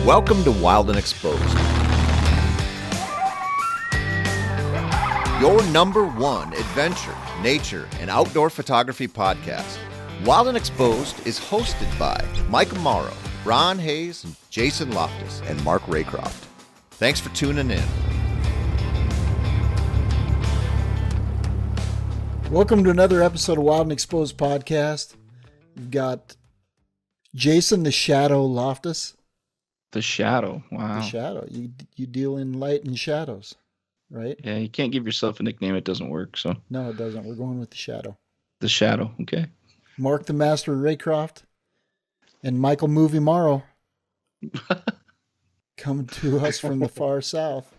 Welcome to Wild and Exposed, your number one adventure, nature, and outdoor photography podcast. Wild and Exposed is hosted by Michael Mauro, Ron Hayes, Jason Loftus, and Mark Raycroft. Thanks for tuning in. Welcome to another episode of Wild and Exposed podcast. We've got Jason the Shadow Loftus. The Shadow. Wow. The Shadow. You deal in light and shadows, right? Yeah, you can't give yourself a nickname. It doesn't work. So No, it doesn't. We're going with the Shadow. The Shadow. Okay. Mark the Master Raycroft and Michael Mauro coming to us from the far south.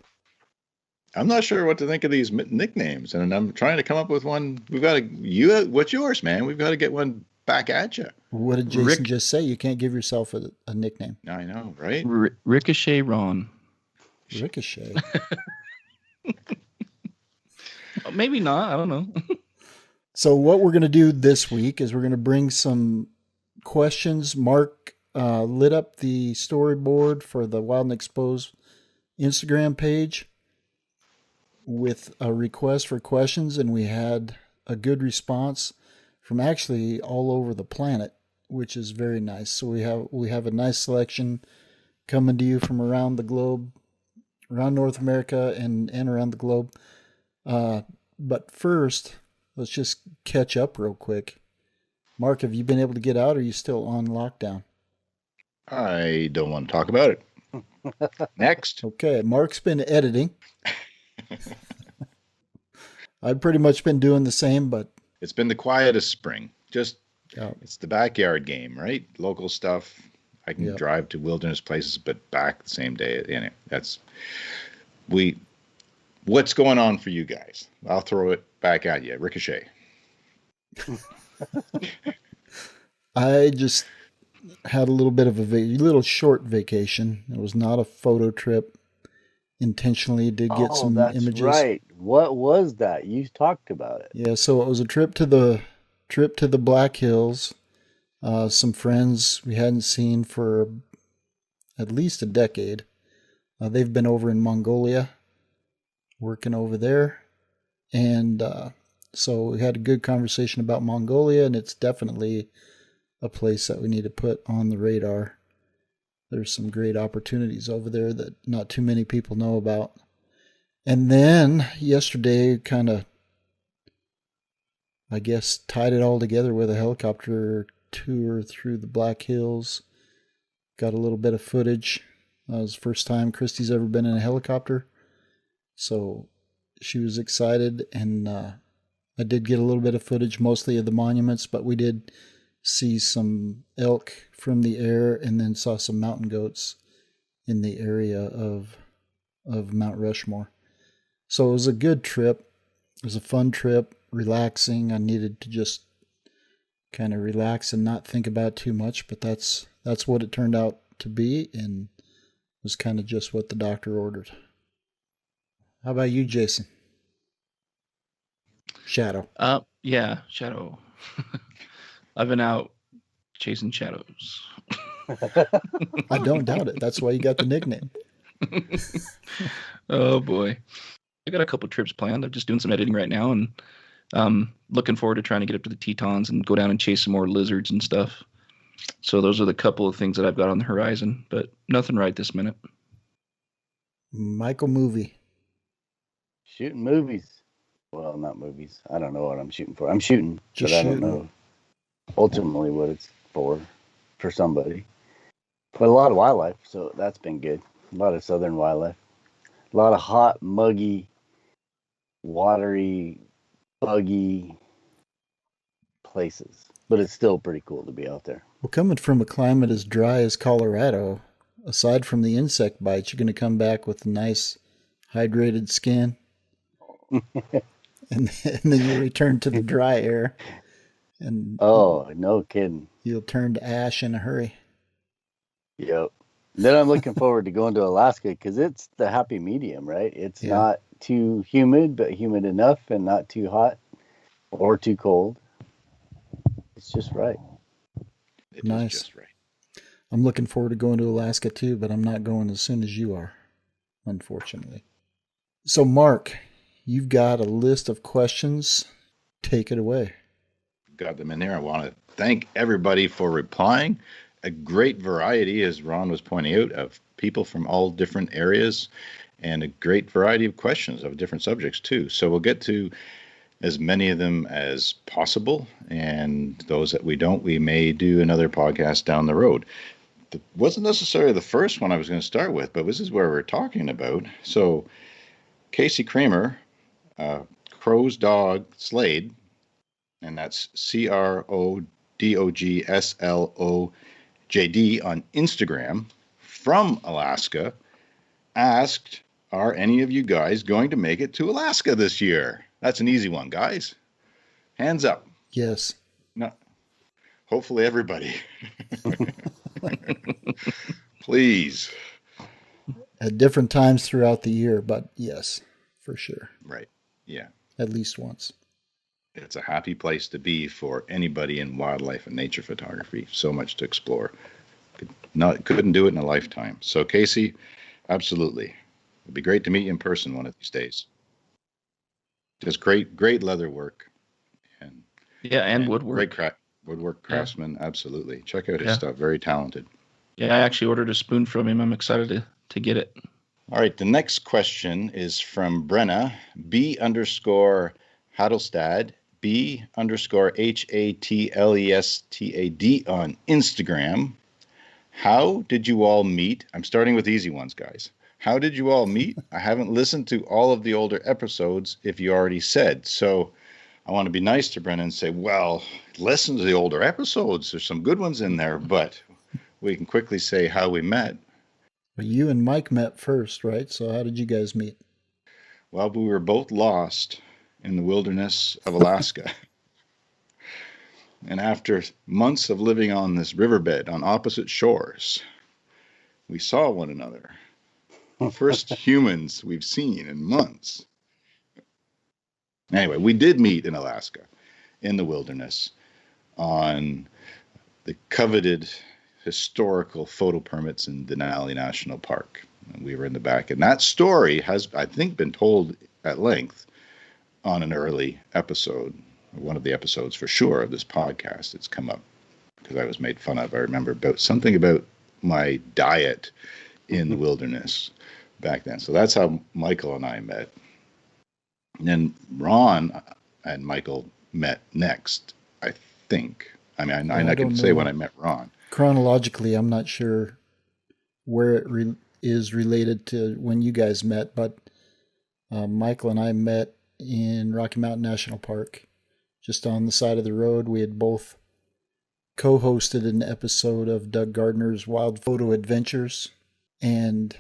I'm not sure what to think of these nicknames, and I'm trying to come up with one. What's yours, man? We've got to get one back at you. What did Jason just say? You can't give yourself a nickname. I know, right? Ricochet Ron. Ricochet. Maybe not. I don't know. So what we're going to do this week is we're going to bring some questions. Mark lit up the storyboard for the Wild and Exposed Instagram page with a request for questions, and we had a good response from actually all over the planet, which is very nice. So we have a nice selection coming to you from around the globe, around North America and around the globe. But first, let's just catch up real quick. Mark, have you been able to get out, or are you still on lockdown? I don't want to talk about it. Next. Okay, Mark's been editing. I've pretty much been doing the same, but It's been the quietest spring. It's the backyard game, right? Local stuff. I can drive to wilderness places, but back the same day. Anyway, what's going on for you guys? I'll throw it back at you. Ricochet. I just had a little bit of a little short vacation. It was not a photo trip. Intentionally did get some images. Right. What was that? You talked about it. Yeah, so it was a trip to the Black Hills. Some friends we hadn't seen for at least a decade. They've been over in Mongolia, working over there, and so we had a good conversation about Mongolia, and it's definitely a place that we need to put on the radar. There's some great opportunities over there that not too many people know about. And then yesterday kind of, I guess, tied it all together with a helicopter tour through the Black Hills. Got a little bit of footage. It was the first time Christy's ever been in a helicopter. So she was excited, and I did get a little bit of footage, mostly of the monuments, but we did see some elk from the air, and then saw some mountain goats in the area of Mount Rushmore. So it was a good trip. It was a fun trip, relaxing. I needed to just kind of relax and not think about it too much, but that's what it turned out to be, and was kind of just what the doctor ordered. How about you, Jason? Shadow. Yeah, Shadow. I've been out chasing shadows. I don't doubt it. That's why you got the nickname. Oh boy. I got a couple trips planned. I'm just doing some editing right now, and looking forward to trying to get up to the Tetons and go down and chase some more lizards and stuff. So those are the couple of things that I've got on the horizon, but nothing right this minute. Michael Movie. Shooting movies. Well, not movies. I don't know what I'm shooting for. I'm shooting, Just but I shooting. don't know ultimately what it's for somebody. But a lot of wildlife, so that's been good. A lot of southern wildlife. A lot of hot, muggy, watery, buggy places. But it's still pretty cool to be out there. Well, coming from a climate as dry as Colorado, aside from the insect bites, you're going to come back with a nice hydrated skin. and then you return to the dry air. And oh, no kidding. You'll turn to ash in a hurry. Yep. Then I'm looking forward to going to Alaska because it's the happy medium, right? It's not too humid, but humid enough, and not too hot or too cold. It's just right. It Nice. is just right. I'm looking forward to going to Alaska too, but I'm not going as soon as you are, unfortunately. So, Mark, you've got a list of questions. Take it away. Got them in there. I want to thank everybody for replying. A great variety, as Ron was pointing out, of people from all different areas, and a great variety of questions of different subjects too. So we'll get to as many of them as possible, and those that we don't, we may do another podcast down the road. It wasn't necessarily the first one I was going to start with, but this is where we're talking about. So Casey Kramer, Crow's Dog Slade, and that's CRODOGSLOJD on Instagram, from Alaska, asked, are any of you guys going to make it to Alaska this year? That's an easy one, guys. Hands up. Yes. No, hopefully everybody. Please. At different times throughout the year, but yes, for sure. Right. Yeah. At least once. It's a happy place to be for anybody in wildlife and nature photography. So much to explore. Couldn't do it in a lifetime. So Casey, absolutely. It'd be great to meet you in person one of these days. Just great leather work. And woodwork. Great woodwork craftsman. Yeah. Absolutely. Check out his stuff. Very talented. Yeah, I actually ordered a spoon from him. I'm excited to get it. All right. The next question is from Brenna, B_Hadelstad, B_HATLESTAD on Instagram. How did you all meet? I'm starting with easy ones, guys. How did you all meet? I haven't listened to all of the older episodes if you already said. So I want to be nice to Brennan and say, well, listen to the older episodes. There's some good ones in there, but we can quickly say how we met. Well, you and Mike met first, right? So how did you guys meet? Well, we were both lost in the wilderness of Alaska. And after months of living on this riverbed on opposite shores, we saw one another. The first humans we've seen in months. Anyway, we did meet in Alaska, in the wilderness, on the coveted historical photo permits in Denali National Park. And we were in the back. And that story has, I think, been told at length on an early episode, one of the episodes for sure of this podcast. It's come up because I was made fun of. I remember something about my diet in the wilderness back then. So that's how Michael and I met. And then Ron and Michael met next, I think. I mean, I can say when I met Ron. Chronologically, I'm not sure where it is related to when you guys met, but Michael and I met in Rocky Mountain National Park, just on the side of the road. We had both co-hosted an episode of Doug Gardner's Wild Photo Adventures, and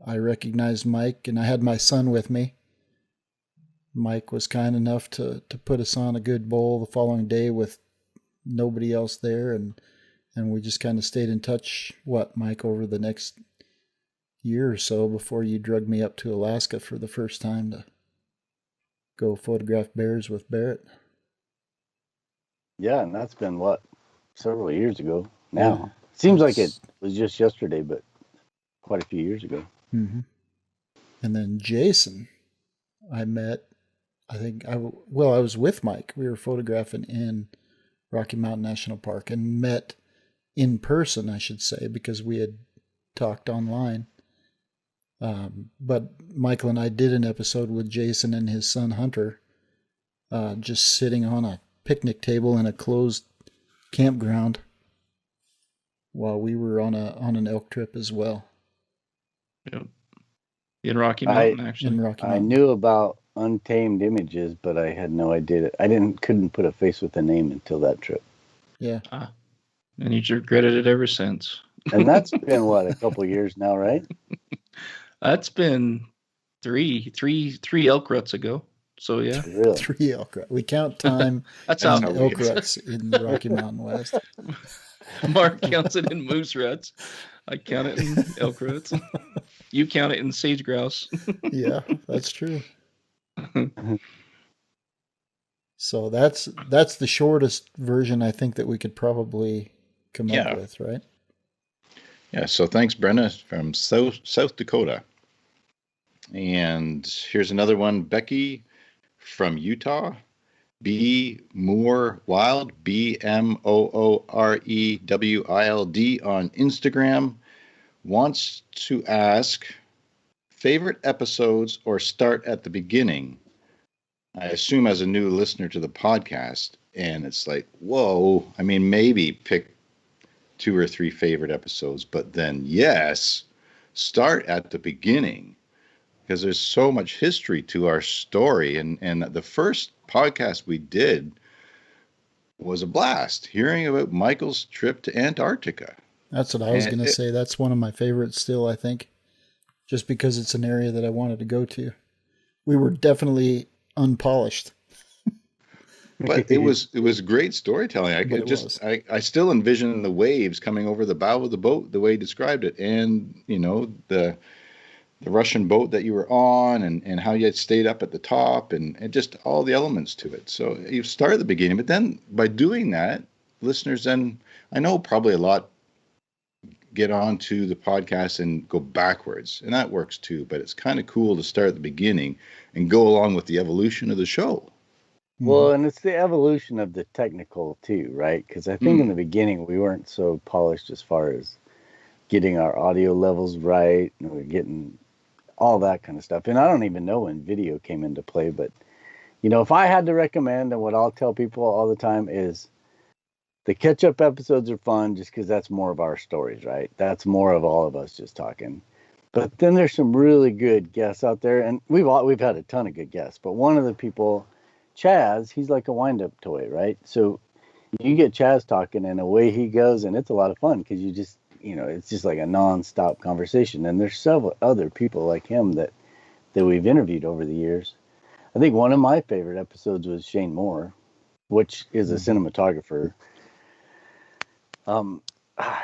I recognized Mike, and I had my son with me. Mike was kind enough to put us on a good bowl the following day with nobody else there, and we just kind of stayed in touch, Mike, over the next year or so before you drugged me up to Alaska for the first time to go photograph bears with Barrett. Yeah, and that's been, several years ago now. Yeah. Seems like it was just yesterday, but quite a few years ago. Mm-hmm. And then Jason, I met, I was with Mike. We were photographing in Rocky Mountain National Park and met in person, I should say, because we had talked online. But Michael and I did an episode with Jason and his son Hunter, just sitting on a picnic table in a closed campground while we were on an elk trip as well. Yep. In Rocky Mountain, actually. In Rocky Mountain. I knew about Untamed Images, but I had no idea. Couldn't put a face with a name until that trip. Yeah. And you've regretted it ever since. And that's been a couple of years now, right? That's been three elk ruts ago. So yeah, really? 3 elk ruts. We count time. That's how elk ruts in the Rocky Mountain West. Mark counts it in moose ruts. I count it in elk ruts. You count it in sage grouse. Yeah, that's true. So that's the shortest version I think that we could probably come up with, right? Yeah, so thanks, Brenna, from South Dakota. And here's another one, Becky from Utah. B Moore Wild, BMOOREWILD on Instagram, wants to ask favorite episodes or start at the beginning. I assume as a new listener to the podcast, and it's like, whoa, I mean, maybe pick 2 or 3 favorite episodes, but then yes, start at the beginning because there's so much history to our story. And the first podcast we did was a blast, hearing about Michael's trip to Antarctica. That's what I was going to say. That's one of my favorites still, I think, just because it's an area that I wanted to go to. We were definitely unpolished. But it was great storytelling. I still envision the waves coming over the bow of the boat the way he described it, and the Russian boat that you were on, and how you had stayed up at the top, and just all the elements to it. So you start at the beginning, but then by doing that, listeners, then I know probably a lot get onto the podcast and go backwards, and that works too. But it's kind of cool to start at the beginning and go along with the evolution of the show. Well, and it's the evolution of the technical too, right? Because I think in the beginning we weren't so polished as far as getting our audio levels right, and we're getting all that kind of stuff. And I don't even know when video came into play, but if I had to recommend, and what I'll tell people all the time is the catch-up episodes are fun just because that's more of our stories, right? That's more of all of us just talking. But then there's some really good guests out there, and we've had a ton of good guests. But one of the people, Chaz, he's like a wind-up toy, right? So you get Chaz talking, and away he goes, and it's a lot of fun because you just, it's just like a non-stop conversation. And there's several other people like him that we've interviewed over the years. I think one of my favorite episodes was Shane Moore, which is a cinematographer.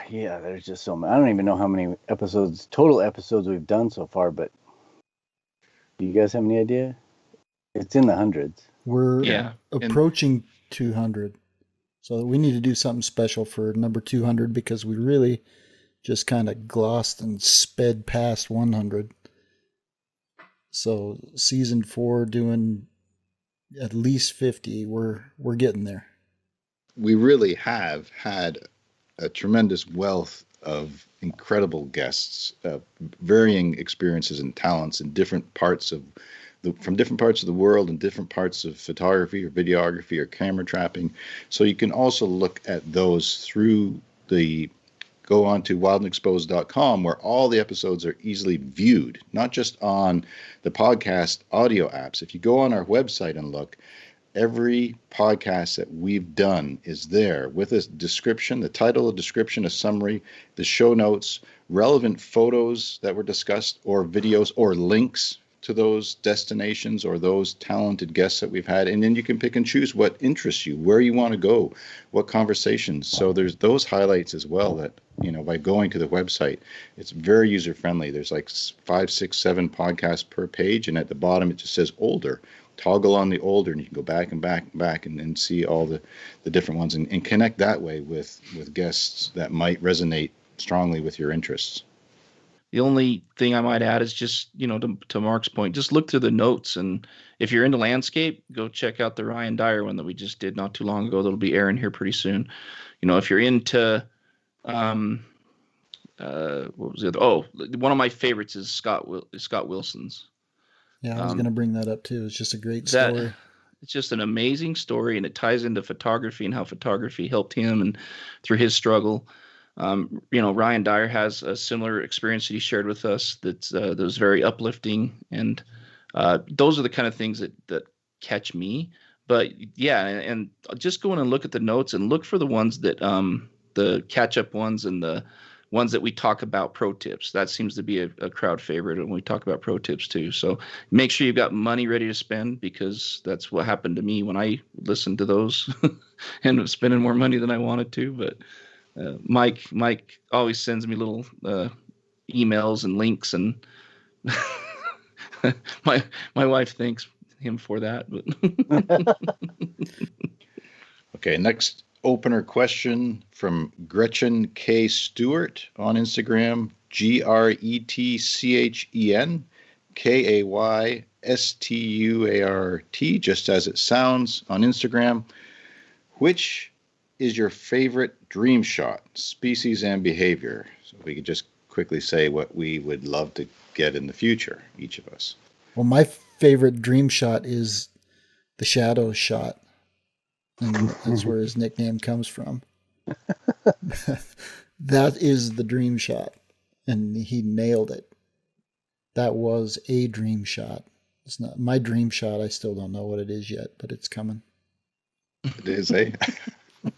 Yeah, there's just so many. I don't even know how many total episodes we've done so far, but do you guys have any idea? It's in the hundreds. We're approaching 200. So we need to do something special for number 200 because we really just kind of glossed and sped past 100. So season 4 doing at least 50, we're getting there. We really have had a tremendous wealth of incredible guests, varying experiences and talents in different parts of from different parts of the world and different parts of photography or videography or camera trapping. So you can also look at those through go on to wildandexposed.com, where all the episodes are easily viewed, not just on the podcast audio apps. If you go on our website and look, every podcast that we've done is there with a description, the title, a description, a summary, the show notes, relevant photos that were discussed, or videos, or links to those destinations or those talented guests that we've had. And then you can pick and choose what interests you, where you want to go, what conversations. So there's those highlights as well that, by going to the website, it's very user friendly. There's like 5, 6, 7 podcasts per page. And at the bottom, it just says older. Toggle on the older, and you can go back and back and see all the different ones and connect that way with guests that might resonate strongly with your interests. The only thing I might add is just, to Mark's point, just look through the notes. And if you're into landscape, go check out the Ryan Dyer one that we just did not too long ago. That'll be airing here pretty soon. If you're into, what was the other? Oh, one of my favorites is Scott Wilson's. Yeah, I was going to bring that up too. It's just a great story. It's just an amazing story, and it ties into photography and how photography helped him and through his struggle. Ryan Dyer has a similar experience that he shared with us that was very uplifting, and those are the kind of things that catch me. But yeah, and just go in and look at the notes and look for the ones that the catch-up ones and the ones that we talk about pro tips. That seems to be a crowd favorite when we talk about pro tips too. So make sure you've got money ready to spend, because that's what happened to me when I listened to those and was spending more money than I wanted to. But Mike always sends me little emails and links, and my wife thanks him for that. But okay, next opener question from Gretchen K. Stewart on Instagram, GretChen, KayStuart, just as it sounds on Instagram. Which is your favorite dream shot, species and behavior? So we could just quickly say what we would love to get in the future, each of us. Well, my favorite dream shot is the shadow shot. And that's where his nickname comes from. That is the dream shot. And he nailed it. That was a dream shot. It's not my dream shot. I still don't know what it is yet, but it's coming. It is, eh?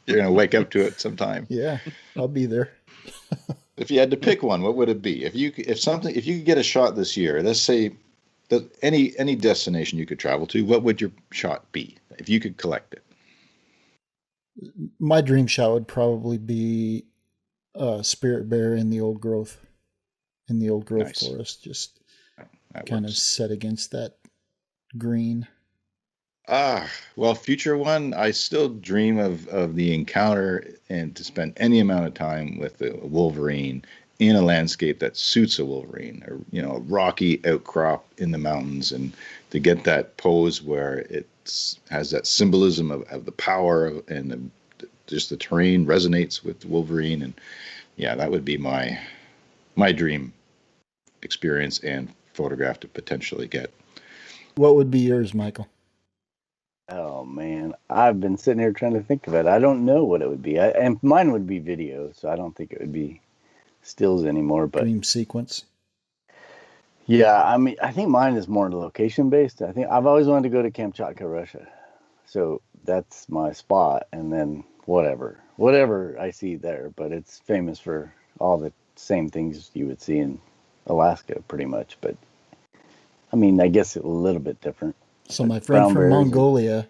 You're going to wake up to it sometime. Yeah, I'll be there. If you had to pick one, what would it be? If you could get a shot this year, let's say that any destination you could travel to, what would your shot be if you could collect it? My dream shot would probably be Spirit Bear in the old growth Nice. forest, just That kind of works. set against that green. Well, future one, I still dream of the encounter and to spend any amount of time with a Wolverine in a landscape that suits a Wolverine, or a rocky outcrop in the mountains, and to get that pose where it has that symbolism of the power and just the terrain resonates with Wolverine, and yeah, that would be my dream experience and photograph to potentially get. What would be yours, Michael? Oh man, I've been sitting here trying to think of it. I don't know what it would be. And mine would be video, so I don't think it would be stills anymore. But Dream sequence. yeah, I mean, I think mine is more location based. I think I've always wanted to go to Kamchatka, Russia, so that's my spot. And then whatever I see there, but it's famous for all the same things you would see in Alaska, pretty much. But I mean, I guess a little bit different. So my friend from Mongolia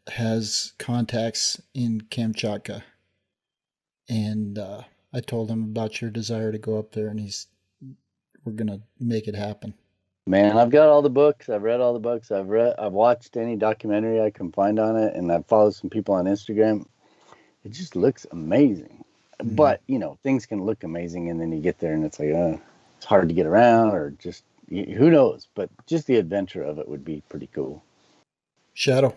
has contacts in Kamchatka, and I told him about your desire to go up there, and we're gonna make it happen. Man, I've got all the books. I've read all the books. I've watched any documentary I can find on it, and I've followed some people on Instagram. It just looks amazing. Mm-hmm. But things can look amazing, and then you get there, and it's like, it's hard to get around, or just who knows. But just the adventure of it would be pretty cool. Shadow.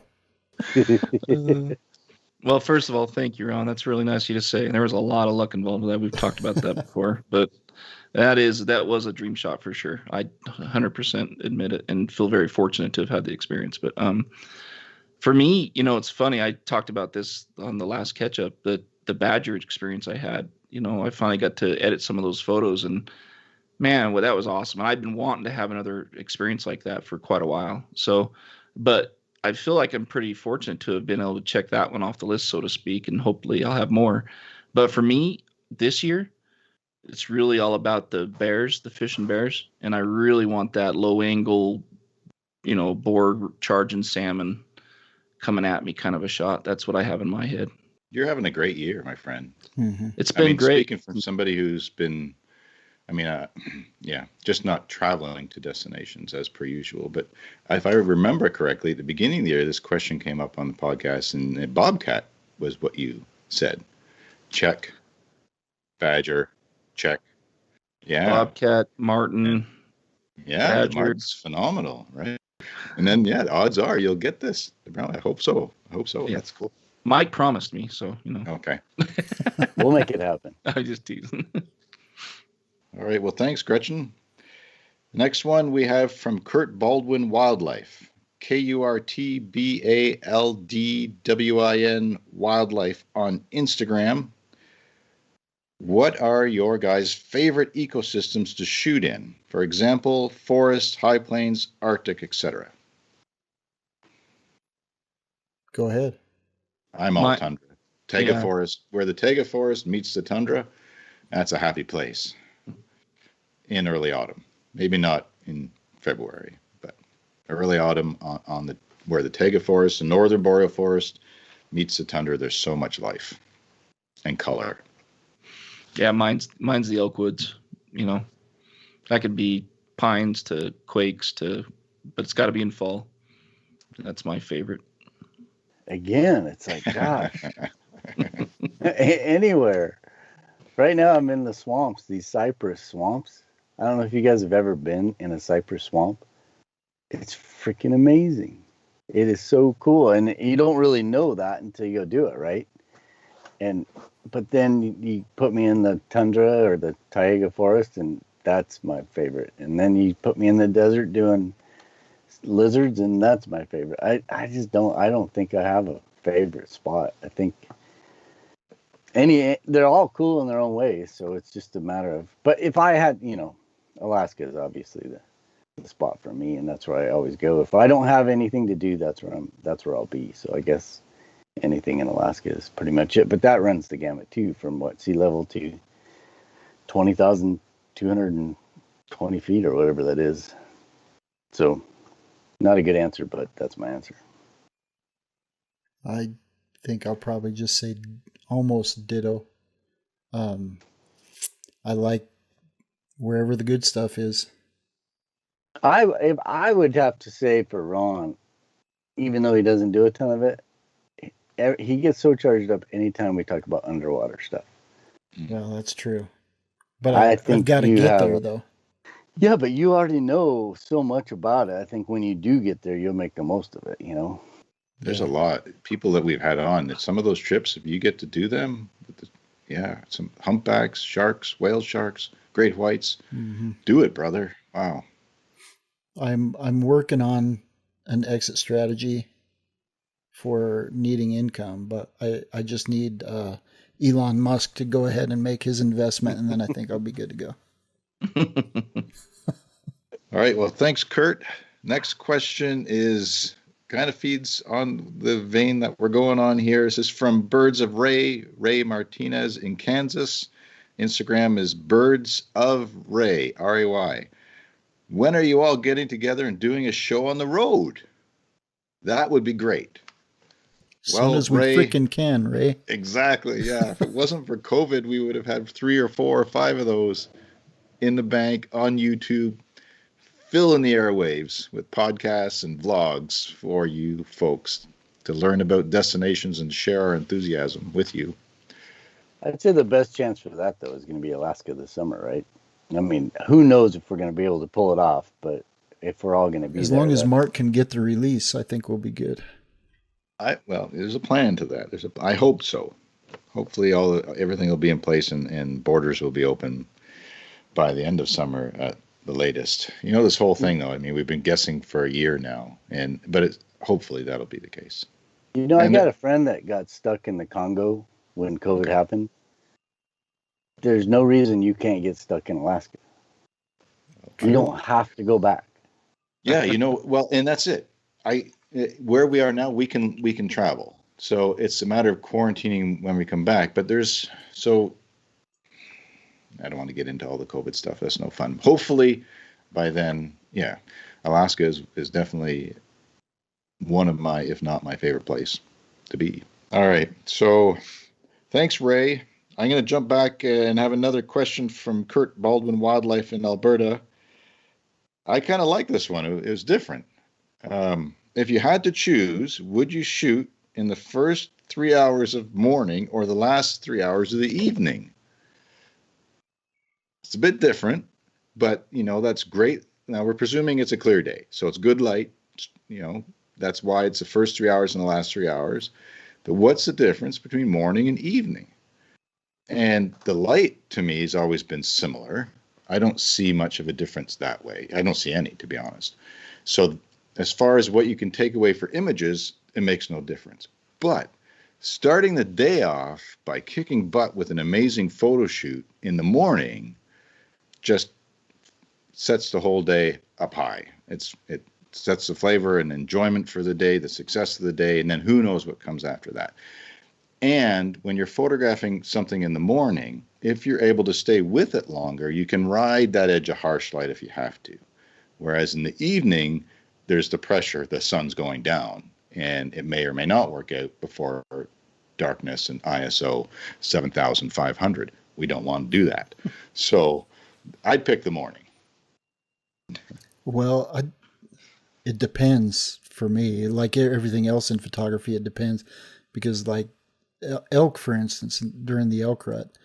Well, first of all, thank you, Ron. That's really nice of you to say. And there was a lot of luck involved with that. We've talked about that before, but that was a dream shot for sure. I 100% admit it and feel very fortunate to have had the experience. But for me, it's funny. I talked about this on the last catch up, the Badger experience I had. I finally got to edit some of those photos, and man, well, that was awesome. And I've been wanting to have another experience like that for quite a while. So, but I feel like I'm pretty fortunate to have been able to check that one off the list, so to speak, and hopefully I'll have more. But for me, this year, it's really all about the bears, the fishing bears, and I really want that low angle, board charging salmon coming at me kind of a shot. That's what I have in my head. You're having a great year, my friend. Mm-hmm. It's been great. Speaking from somebody who's been, just not traveling to destinations as per usual. But if I remember correctly, at the beginning of the year, this question came up on the podcast, and Bobcat was what you said. Check. Badger. Check. Yeah. Bobcat, Martin. Yeah, Martin's phenomenal, right? And then, odds are you'll get this. I hope so. Yeah. That's cool. Mike promised me, so, Okay. We'll make it happen. I just teasing. All right. Well, thanks, Gretchen. Next one we have from Kurt Baldwin Wildlife. KurtBaldwin Wildlife on Instagram. What are your guys' favorite ecosystems to shoot in? For example, forest, high plains, Arctic, etc. Go ahead. I'm all tundra. Taiga forest, where the taiga forest meets the tundra, that's a happy place. In early autumn, maybe not in February, but early autumn on where the taiga forest, the northern boreal forest meets the tundra. There's so much life and color. Yeah, mine's the elk woods. That could be pines to quakes but it's got to be in fall. That's my favorite. again. It's like, gosh, anywhere. Right now, I'm in the swamps, these cypress swamps. I don't know if you guys have ever been in a cypress swamp. It's freaking amazing. It is so cool, and you don't really know that until you go do it, right? But then you put me in the tundra or the taiga forest, and that's my favorite. And then you put me in the desert doing lizards, and that's my favorite. I don't think I have a favorite spot. I think they're all cool in their own ways, so it's just a matter of. But if I had, Alaska is obviously the spot for me, and that's where I always go. If I don't have anything to do, that's where I'll be. So I guess anything in Alaska is pretty much it. But that runs the gamut too, from sea level to 20,220 feet or whatever that is. So not a good answer, but that's my answer. I think I'll probably just say almost ditto. I like wherever the good stuff is. If I would have to say for Ron, even though he doesn't do a ton of it, he gets so charged up anytime we talk about underwater stuff. Well, that's true. But I think I've got to get there, though. Yeah, but you already know so much about it. I think when you do get there, you'll make the most of it, There's a lot of people that we've had on that some of those trips, if you get to do them, some humpbacks, sharks, whale sharks, great whites, do it, brother. Wow. I'm working on an exit strategy for needing income, but I just need Elon Musk to go ahead and make his investment, and then I think I'll be good to go. All right. Well, thanks, Kurt. Next question is kind of feeds on the vein that we're going on here. This is from Birds of Ray Martinez in Kansas. Instagram is Birds of Ray, R-A-Y. When are you all getting together and doing a show on the road? That would be great. As soon as we freaking can, Ray. Exactly, yeah. If it wasn't for COVID, we would have had 3 or 4 or 5 of those in the bank on YouTube, filling the airwaves with podcasts and vlogs for you folks to learn about destinations and share our enthusiasm with you. I'd say the best chance for that, though, is going to be Alaska this summer, right? I mean, who knows if we're going to be able to pull it off, but if we're all going to be as there, long as Mark can get the release, I think we'll be good. There's a plan to that. I hope so. Hopefully everything will be in place and borders will be open by the end of summer at the latest. This whole thing, though, I mean, we've been guessing for a year now, but hopefully that'll be the case. I got a friend that got stuck in the Congo when COVID happened. There's no reason you can't get stuck in Alaska. Okay. You don't have to go back. Yeah, well, and that's it. Where we are now, we can travel. So it's a matter of quarantining when we come back. But I don't want to get into all the COVID stuff. That's no fun. Hopefully by then, yeah, Alaska is definitely one of my, if not my favorite place to be. All right. So thanks, Ray. I'm going to jump back and have another question from Kurt Baldwin Wildlife in Alberta. I kind of like this one. It was different. If you had to choose, would you shoot in the first 3 hours of morning or the last 3 hours of the evening? It's a bit different, but that's great. Now we're presuming it's a clear day, so it's good light. That's why it's the first 3 hours and the last 3 hours. But what's the difference between morning and evening? And the light to me has always been similar. I don't see much of a difference that way. I don't see any, to be honest. So as far as what you can take away for images, it makes no difference. But starting the day off by kicking butt with an amazing photo shoot in the morning just sets the whole day up high. It sets the flavor and enjoyment for the day, the success of the day, and then who knows what comes after that. And when you're photographing something in the morning, if you're able to stay with it longer, you can ride that edge of harsh light if you have to. Whereas in the evening, there's the pressure, the sun's going down, and it may or may not work out before darkness and ISO 7500. We don't want to do that. So I'd pick the morning. Well, It depends for me. Like everything else in photography, it depends because like elk, for instance, during the elk rut,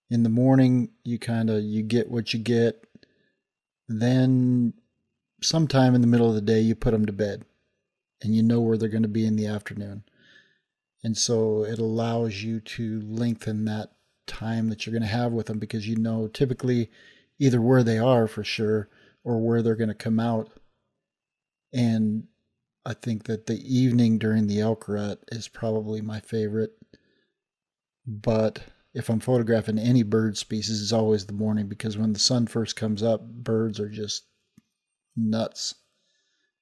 in the morning you get what you get. Then sometime in the middle of the day, you put them to bed, and you know where they're going to be in the afternoon. And so it allows you to lengthen that time that you're going to have with them because you know typically either where they are for sure or where they're going to come out. And I think that the evening during the elk rut is probably my favorite. But if I'm photographing any bird species, it's always the morning because when the sun first comes up, birds are just nuts.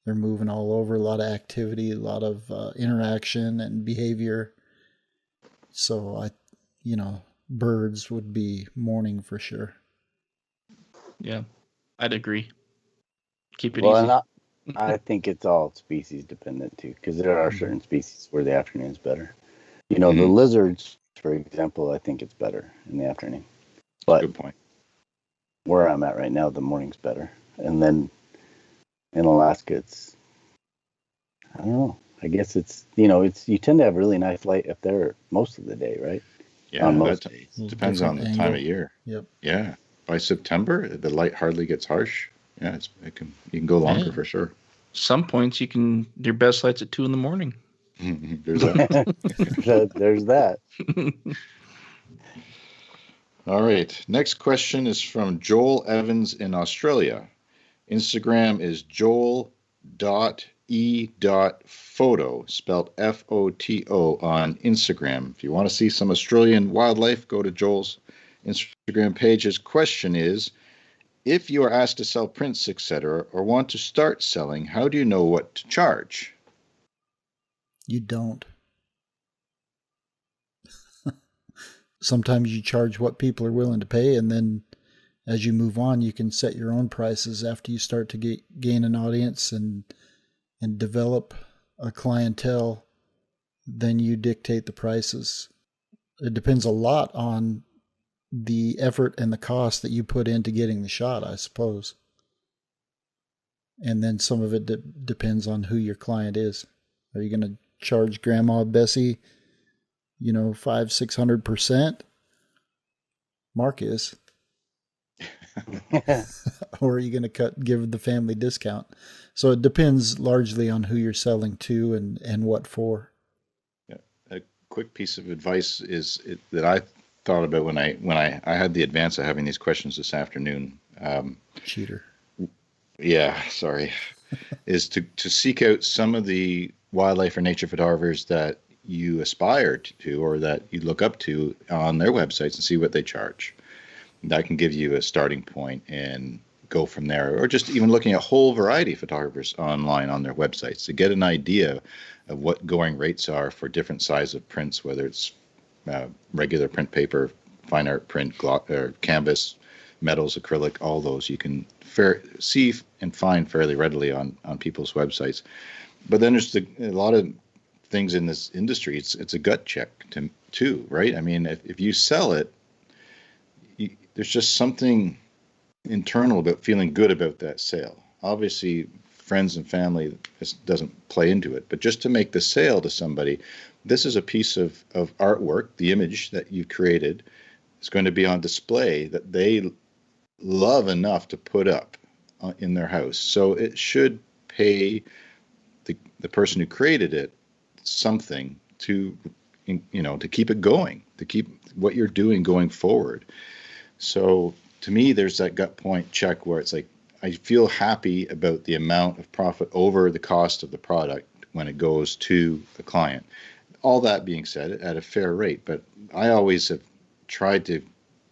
They're moving all over, a lot of activity, a lot of interaction and behavior. So birds would be morning for sure. Yeah, I'd agree. Keep it Well, easy. and I think it's all species dependent too, because there are certain species where the afternoon is better. The lizards, for example, I think it's better in the afternoon. But good point. Where I'm at right now, the morning's better. And then in Alaska, it's, I don't know. I guess it's you tend to have really nice light up there most of the day, right? Yeah, on most days. Depends on the time of year. Yep. Yeah, by September, the light hardly gets harsh. Yeah, you can go longer for sure. Some points your best light's at 2 a.m. There's that. There's that. All right. Next question is from Joel Evans in Australia. Instagram is joel.e.photo, spelled F-O-T-O on Instagram. If you want to see some Australian wildlife, go to Joel's Instagram page. His question is, if you are asked to sell prints, etc., or want to start selling, how do you know what to charge? You don't. Sometimes you charge what people are willing to pay, and then as you move on, you can set your own prices after you start to gain an audience and develop a clientele. Then you dictate the prices. It depends a lot on the effort and the cost that you put into getting the shot, I suppose. And then some of it depends on who your client is. Are you going to charge Grandma Bessie, 500-600%? Mark is. Or are you going to give the family discount? So it depends largely on who you're selling to and what for. Yeah. A quick piece of advice that I thought about when I had the advance of having these questions this afternoon. Cheater. Yeah, sorry. Is to seek out some of the wildlife or nature photographers that you aspire to or that you look up to on their websites and see what they charge. That can give you a starting point and go from there. Or just even looking at a whole variety of photographers online on their websites to get an idea of what going rates are for different size of prints, whether it's regular print paper, fine art print, or canvas, metals, acrylic, all those you can see and find fairly readily on people's websites. But then there's a lot of things in this industry. It's a gut check too, right? I mean, if you sell it, there's just something internal about feeling good about that sale. Obviously, friends and family doesn't play into it, but just to make the sale to somebody, this is a piece of artwork, the image that you've created is going to be on display that they love enough to put up in their house. So it should pay the person who created it something to keep it going, to keep what you're doing going forward. So to me, there's that gut point check where it's like, I feel happy about the amount of profit over the cost of the product when it goes to the client. All that being said, at a fair rate, but I always have tried to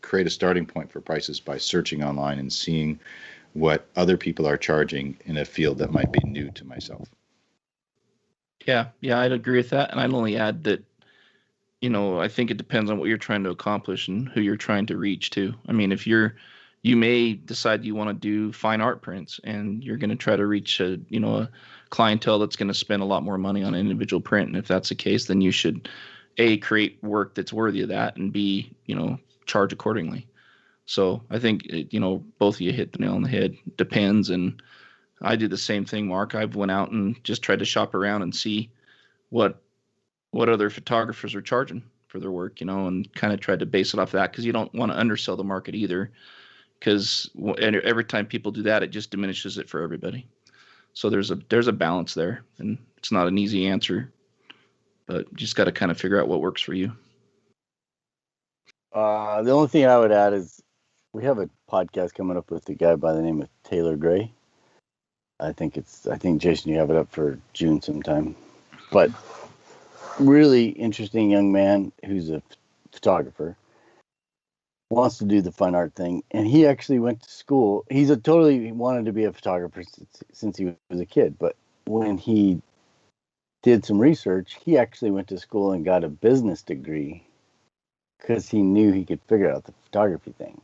create a starting point for prices by searching online and seeing what other people are charging in a field that might be new to myself. Yeah, I'd agree with that. And I'd only add that, I think it depends on what you're trying to accomplish and who you're trying to reach too. I mean, if you may decide you want to do fine art prints and you're going to try to reach a clientele that's going to spend a lot more money on an individual print. And if that's the case, then you should A, create work that's worthy of that, and B, charge accordingly. So I think, both of you hit the nail on the head. Depends. And I did the same thing, Mark. I went out and just tried to shop around and see what other photographers are charging for their work, and kind of tried to base it off that, because you don't want to undersell the market either, because every time people do that, it just diminishes it for everybody. So there's a balance there, and it's not an easy answer, but you just got to kind of figure out what works for you. The only thing I would add is we have a podcast coming up with a guy by the name of Taylor Gray. I think Jason, you have it up for June sometime, but really interesting young man who's a photographer, wants to do the fine art thing, and he actually went to school. He wanted to be a photographer since he was a kid, but when he did some research, he actually went to school and got a business degree because he knew he could figure out the photography thing.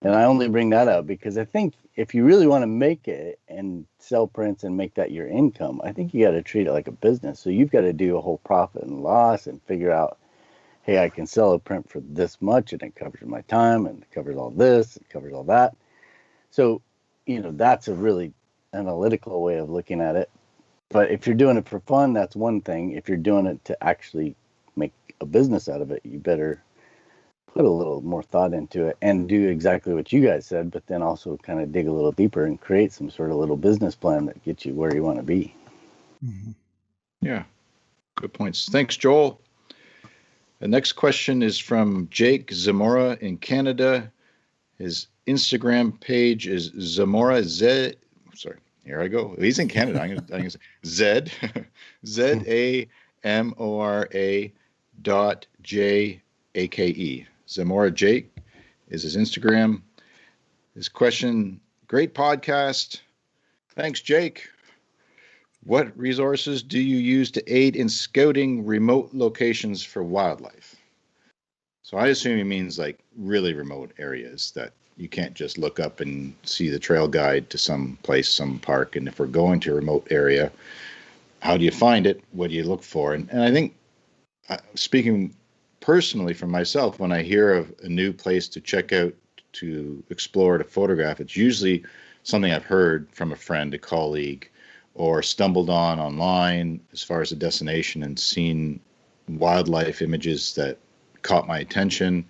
And I only bring that up because I think if you really want to make it and sell prints and make that your income, I think you got to treat it like a business. So you've got to do a whole profit and loss and figure out, hey, I can sell a print for this much and it covers my time and it covers all this, it covers all that. So, that's a really analytical way of looking at it. But if you're doing it for fun, that's one thing. If you're doing it to actually make a business out of it, you better put a little more thought into it and do exactly what you guys said, but then also kind of dig a little deeper and create some sort of little business plan that gets you where you want to be. Mm-hmm. Yeah, good points. Thanks, Joel. The next question is from Jake Zamora in Canada. His Instagram page is Zamora Z. Sorry, here I go. He's in Canada. I'm gonna say ZAMORA.JAKE. Zamora Jake is his Instagram. His question: great podcast. Thanks, Jake. What resources do you use to aid in scouting remote locations for wildlife? So I assume he means like really remote areas that you can't just look up and see the trail guide to some place, some park. And if we're going to a remote area, how do you find it? What do you look for? And I think, speaking personally for myself, when I hear of a new place to check out, to explore, to photograph, it's usually something I've heard from a friend, a colleague, or stumbled on online as far as a destination and seen wildlife images that caught my attention.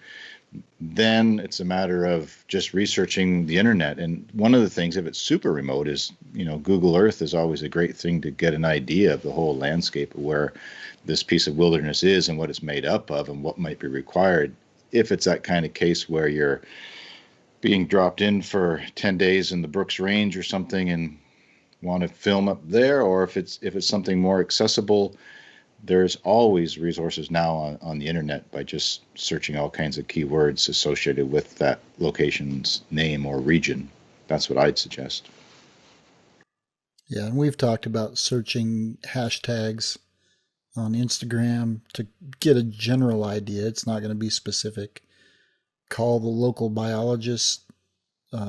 Then it's a matter of just researching the internet. And one of the things, if it's super remote, is, Google Earth is always a great thing to get an idea of the whole landscape of where this piece of wilderness is and what it's made up of and what might be required. If it's that kind of case where you're being dropped in for 10 days in the Brooks Range or something and want to film up there, or if it's something more accessible, there's always resources now on the internet by just searching all kinds of keywords associated with that location's name or region. That's what I'd suggest. Yeah, and we've talked about searching hashtags on Instagram to get a general idea. It's not going to be specific. Call the local biologist.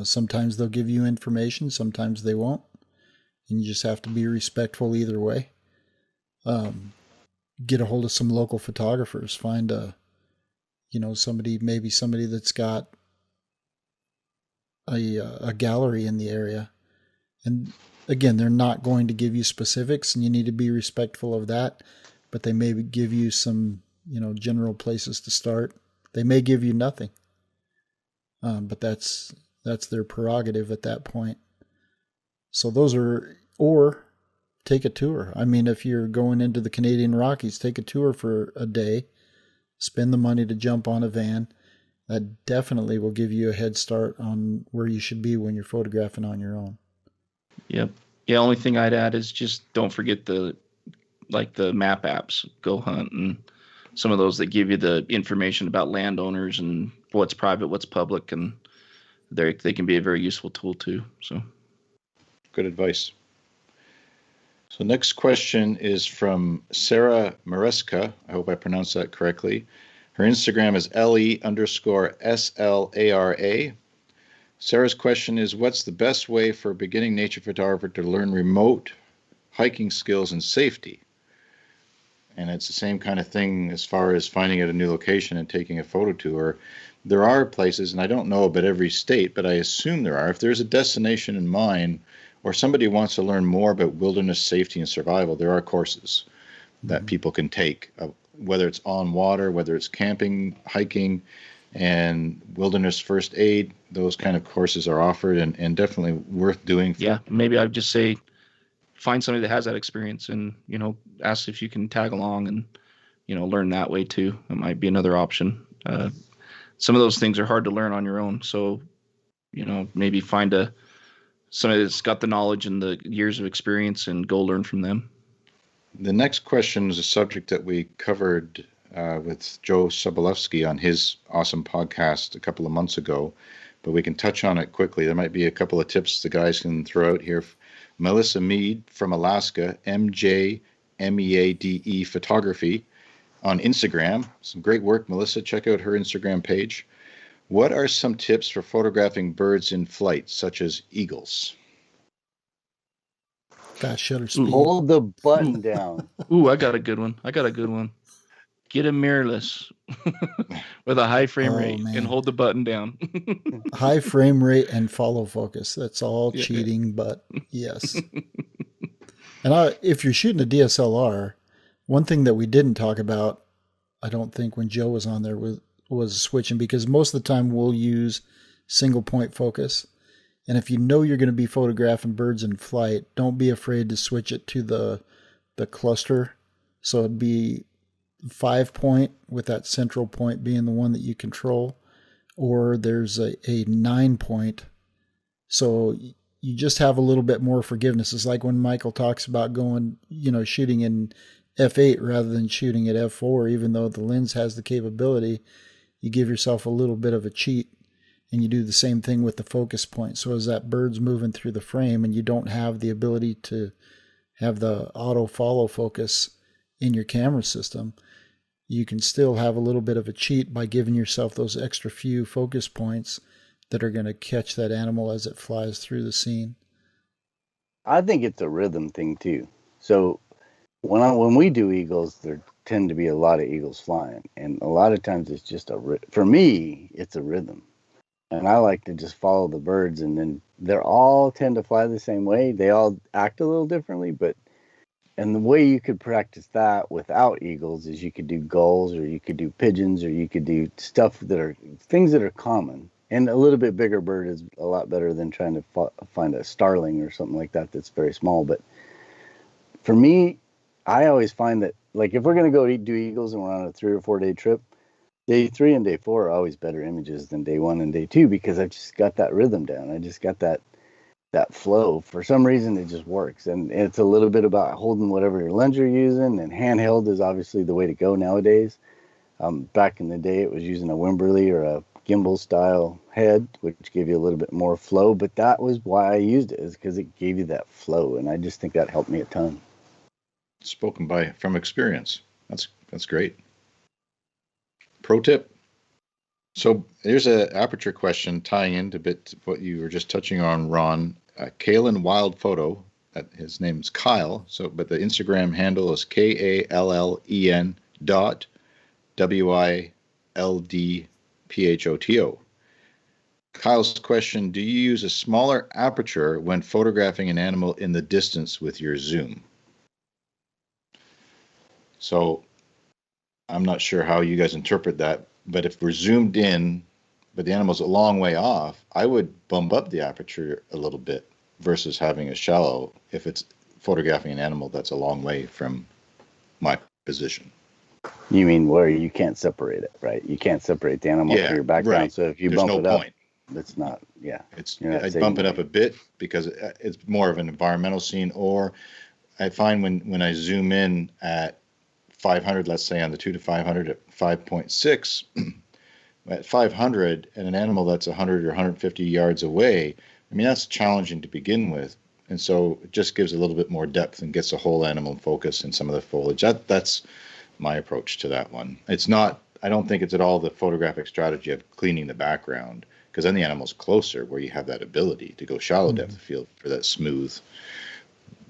Sometimes they'll give you information, sometimes they won't. And you just have to be respectful either way. Get a hold of some local photographers. Find somebody that's got a gallery in the area. And again, they're not going to give you specifics, and you need to be respectful of that. But they may give you some, general places to start. They may give you nothing. But that's their prerogative at that point. So or take a tour. I mean, if you're going into the Canadian Rockies, take a tour for a day, spend the money to jump on a van. That definitely will give you a head start on where you should be when you're photographing on your own. Yep. Yeah, only thing I'd add is just don't forget the map apps, Go Hunt, and some of those that give you the information about landowners and what's private, what's public, and they can be a very useful tool too. So good advice. So next question is from Sarah Maresca. I hope I pronounced that correctly. Her Instagram is LE_SLARA. Sarah's question is, what's the best way for a beginning nature photographer to learn remote hiking skills and safety? And it's the same kind of thing as far as finding out a new location and taking a photo tour. There are places, and I don't know about every state, but I assume there are. If there's a destination in mind, or somebody wants to learn more about wilderness safety and survival, there are courses that people can take, whether it's on water, whether it's camping, hiking, and wilderness first aid. Those kind of courses are offered and definitely worth doing. Yeah, maybe I'd just say find somebody that has that experience and, ask if you can tag along and, learn that way too. It might be another option. Some of those things are hard to learn on your own. So, maybe find somebody that's got the knowledge and the years of experience and go learn from them. The next question is a subject that we covered with Joe Sobolewski on his awesome podcast a couple of months ago, but we can touch on it quickly. There might be a couple of tips the guys can throw out here. Melissa Mead from Alaska, MJMEADE Photography on Instagram. Some great work, Melissa. Check out her Instagram page. What are some tips for photographing birds in flight, such as eagles? Fast shutter speed. Hold the button down. Ooh, I got a good one. Get a mirrorless with a high frame rate and hold the button down. High frame rate and follow focus. That's all cheating, but yes. And if you're shooting a DSLR, one thing that we didn't talk about, I don't think when Joe was on there, was switching, because most of the time we'll use single point focus. And if you know you're going to be photographing birds in flight, don't be afraid to switch it to the cluster. So it'd be 5 point with that central point being the one that you control, or there's a 9 point. So you just have a little bit more forgiveness. It's like when Michael talks about going, shooting in f8 rather than shooting at f4, even though the lens has the capability, you give yourself a little bit of a cheat. And you do the same thing with the focus point. So as that bird's moving through the frame and you don't have the ability to have the auto follow focus in your camera system, you can still have a little bit of a cheat by giving yourself those extra few focus points that are going to catch that animal as it flies through the scene. I think it's a rhythm thing too. So when we do eagles, there tend to be a lot of eagles flying, and a lot of times it's just for me, it's a rhythm. And I like to just follow the birds, and then they're all tend to fly the same way. They all act a little differently, and the way you could practice that without eagles is you could do gulls, or you could do pigeons, or you could do things that are common. And a little bit bigger bird is a lot better than trying to find a starling or something like that that's very small. But for me, I always find that, like, if we're going to go do eagles and we're on a 3 or 4 day trip, day 3 and day 4 are always better images than day 1 and day 2, because I've just got that rhythm down. I just got that flow. For some reason, it just works. And it's a little bit about holding whatever your lens you're using, and handheld is obviously the way to go nowadays. Back in the day, it was using a Wimberley or a gimbal style head, which gave you a little bit more flow. But that was why I used it, is because it gave you that flow. And I just think that helped me a ton. Spoken from experience. That's great. Pro tip. So here's an Aperture question tying into a bit what you were just touching on, Ron. Kalen Wild Photo. His name's Kyle. But the Instagram handle is KALLEN.WILDPHOTO. Kyle's question: do you use a smaller aperture when photographing an animal in the distance with your zoom? So I'm not sure how you guys interpret that, but if we're zoomed in, but the animal's a long way off, I would bump up the aperture a little bit versus having a shallow if it's photographing an animal that's a long way from my position. You mean where you can't separate it, right? You can't separate the animal from your background. Right. So if you bump it up, it's not, I'd bump it up a bit because it's more of an environmental scene. Or I find when I zoom in at 500, let's say on the 2 to 500 at 5.6, at 500 and an animal that's 100 or 150 yards away, I mean, that's challenging to begin with. And so it just gives a little bit more depth and gets the whole animal in focus in some of the foliage. That's my approach to that one. It's not, I don't think it's at all the photographic strategy of cleaning the background, because then the animal's closer where you have that ability to go shallow depth of field for that smooth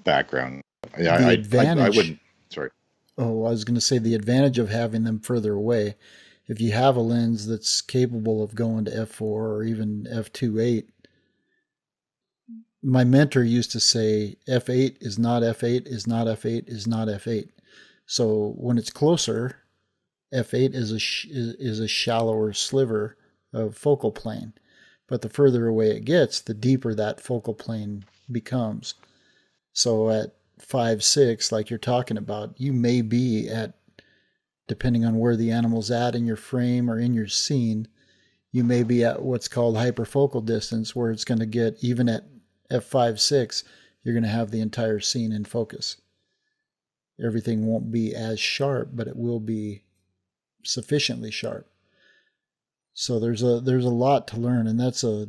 background. I wouldn't, sorry. Oh, I was going to say the advantage of having them further away. If you have a lens that's capable of going to f4 or even f2.8, my mentor used to say F8 is not F8 is not F8 is not F8. So when it's closer, F8 is a shallower sliver of focal plane. But the further away it gets, the deeper that focal plane becomes. So at 5-6, like you're talking about, you may be at, depending on where the animal's at in your frame or in your scene, you may be at what's called hyperfocal distance, where it's going to get, even at f5-6, you're going to have the entire scene in focus. Everything won't be as sharp, but it will be sufficiently sharp. So there's a lot to learn, and that's a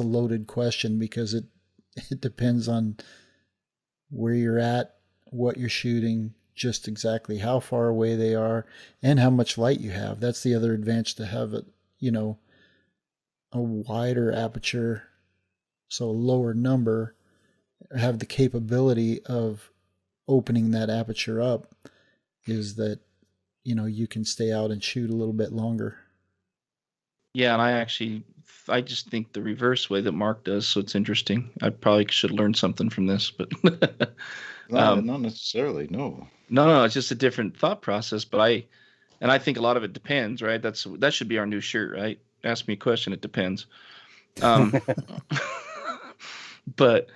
loaded question, because it depends on where you're at, what you're shooting, just exactly how far away they are, and how much light you have. That's the other advantage to have it, a wider aperture, so a lower number, have the capability of opening that aperture up, is that, you can stay out and shoot a little bit longer. Yeah, and I just think the reverse way that Mark does, so it's interesting. I probably should learn something from this, but not necessarily, no. No, it's just a different thought process. But I think a lot of it depends, right? That should be our new shirt, right? Ask me a question, it depends. But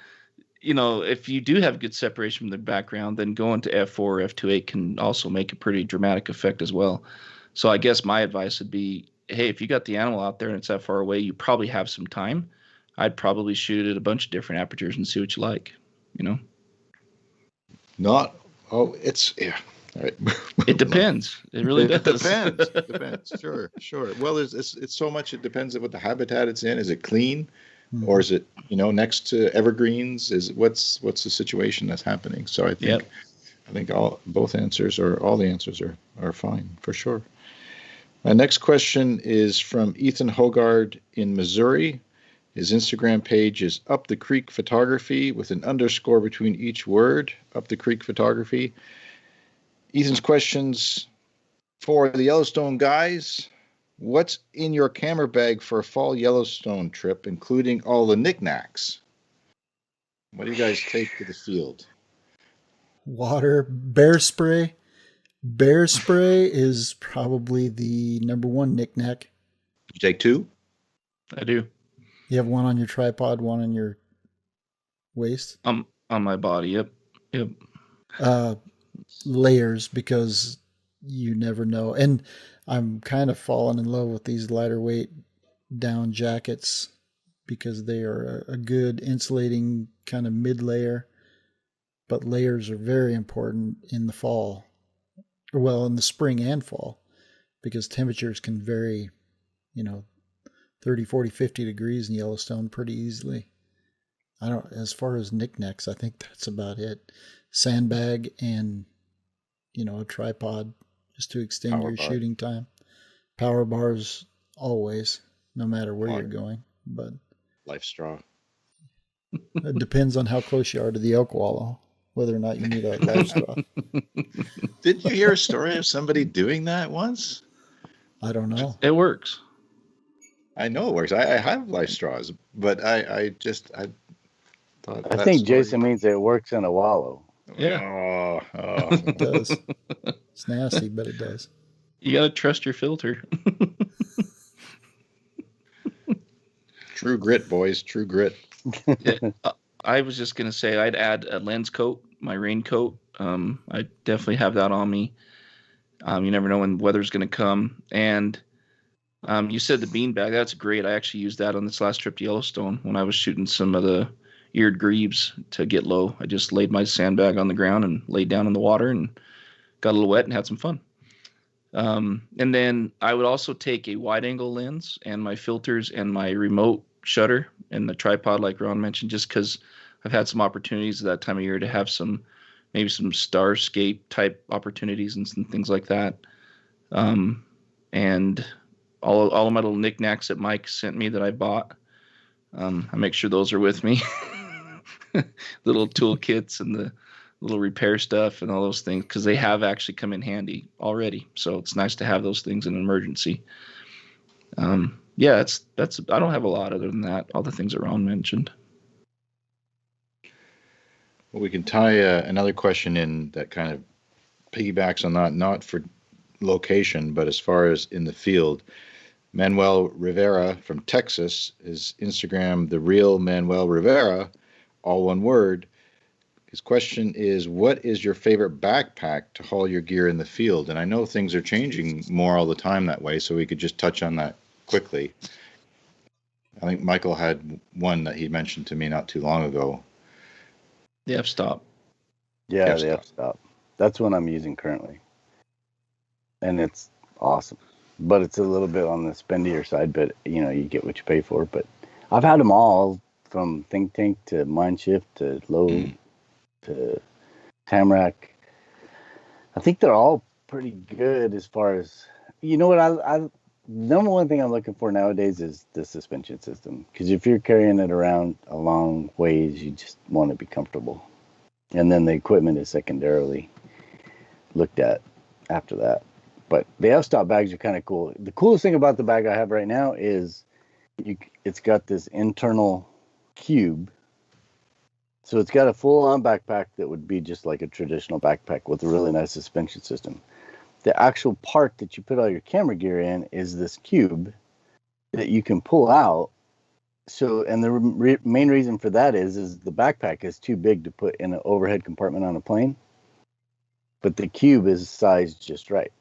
if you do have good separation from the background, then going to f4 or f2.8 can also make a pretty dramatic effect as well. So I guess my advice would be, hey, if you got the animal out there and it's that far away, you probably have some time. I'd probably shoot it at a bunch of different apertures and see what you like, yeah. All right. It depends. It really does. It depends. Sure. Well, it's so much. It depends on what the habitat it's in. Is it clean, or is it next to evergreens? What's the situation that's happening? So I think all the answers are fine for sure. My next question is from Ethan Hogard in Missouri. His Instagram page is Up the Creek Photography with an underscore between each word. Up the Creek Photography. Ethan's questions for the Yellowstone guys. What's in your camera bag for a fall Yellowstone trip, including all the knickknacks? What do you guys take to the field? Water, bear spray. Bear spray is probably the number one knickknack. You take two? I do. You have one on your tripod, one on your waist? On my body, yep. Layers, because you never know. And I'm kind of falling in love with these lighter weight down jackets, because they are a good insulating kind of mid-layer. But layers are very important in the fall. Well, in the spring and fall, because temperatures can vary, 30, 40, 50 degrees in Yellowstone pretty easily. As far as knickknacks, I think that's about it. Sandbag and, a tripod just to extend your shooting time. Power bars always, no matter where you're going. But life straw. It depends on how close you are to the elk wallow, whether or not you need a life straw. Did you hear a story of somebody doing that once? I don't know. It works. I know it works. I have life straws, but I thought. I think Jason means it works in a wallow. Yeah. It does. It's nasty, but it does. You gotta trust your filter. True grit, boys. True grit. I was just gonna say I'd add a lens coat, my raincoat. I definitely have that on me. You never know when weather's gonna come. And you said the beanbag. That's great. I actually used that on this last trip to Yellowstone when I was shooting some of the eared grebes to get low. I just laid my sandbag on the ground and laid down in the water and got a little wet and had some fun. And then I would also take a wide angle lens and my filters and my remote shutter and the tripod, like Ron mentioned, just because I've had some opportunities at that time of year to have maybe some starscape type opportunities and some things like that. And all of my little knickknacks that Mike sent me that I bought, I make sure those are with me. Little tool kits and the little repair stuff and all those things, because they have actually come in handy already. So it's nice to have those things in an emergency. That's I don't have a lot other than that. All the things that Ron mentioned. Well, we can tie another question in that kind of piggybacks on that, not for location, but as far as in the field. Manuel Rivera from Texas, his Instagram, The Real Manuel Rivera, all one word. His question is, what is your favorite backpack to haul your gear in the field? And I know things are changing more all the time that way, so we could just touch on that quickly. I think Michael had one that he mentioned to me not too long ago. The f-stop. Yeah, the f-stop. That's what I'm using currently. And it's awesome. But it's a little bit on the spendier side, but you get what you pay for. But I've had them all, from Think Tank to Mindshift to Low to Tamrac. I think they're all pretty good as far as, what I number one thing I'm looking for nowadays is the suspension system. Because if you're carrying it around a long ways, you just want to be comfortable. And then the equipment is secondarily looked at after that. But the f-stop bags are kind of cool. The coolest thing about the bag I have right now is it's got this internal cube. So it's got a full-on backpack that would be just like a traditional backpack with a really nice suspension system. The actual part that you put all your camera gear in is this cube that you can pull out. So, and the main reason for that is the backpack is too big to put in an overhead compartment on a plane, but the cube is sized just right.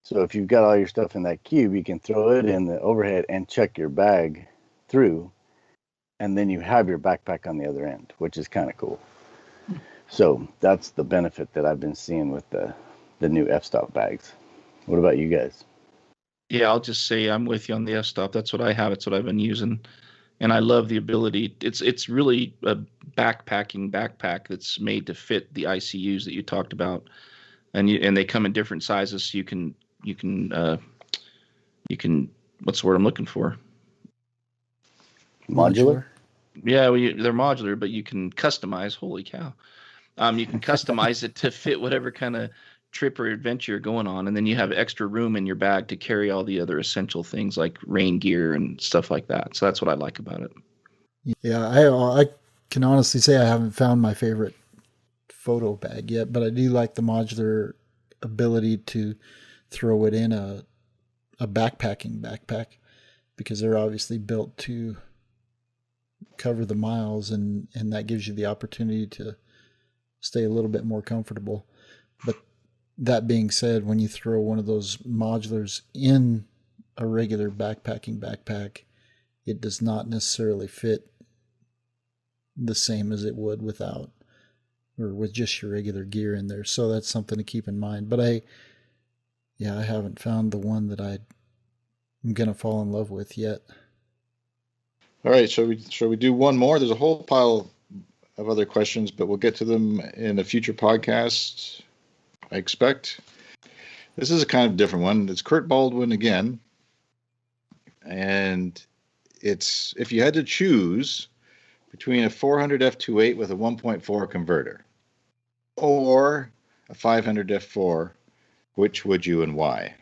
So if you've got all your stuff in that cube, you can throw it in the overhead and check your bag through, and then you have your backpack on the other end, which is kind of cool. So that's the benefit that I've been seeing with the new f-stop bags. What about you guys? Yeah, I'll just say I'm with you on the f-stop. That's what I have. It's what I've been using. And I love the ability. It's really a backpacking backpack that's made to fit the ICUs that you talked about. And they come in different sizes, so you can what's the word I'm looking for? Modular? Yeah, they're modular, but you can customize. Holy cow. You can customize it to fit whatever kind of trip or adventure you're going on, and then you have extra room in your bag to carry all the other essential things like rain gear and stuff like that. So that's what I like about it. Yeah, I can honestly say I haven't found my favorite photo bag yet, but I do like the modular ability to throw it in a backpacking backpack, because they're obviously built to cover the miles, and that gives you the opportunity to stay a little bit more comfortable. But that being said, when you throw one of those modulars in a regular backpacking backpack, it does not necessarily fit the same as it would without, or with just your regular gear in there. So that's something to keep in mind. But I haven't found the one that I'm going to fall in love with yet. All right, shall we do one more? There's a whole pile of other questions, but we'll get to them in a future podcast, I expect. This is a kind of different one. It's Kurt Baldwin again. And it's, if you had to choose between a 400 f2.8 with a 1.4 converter or a 500 f4, which would you and why?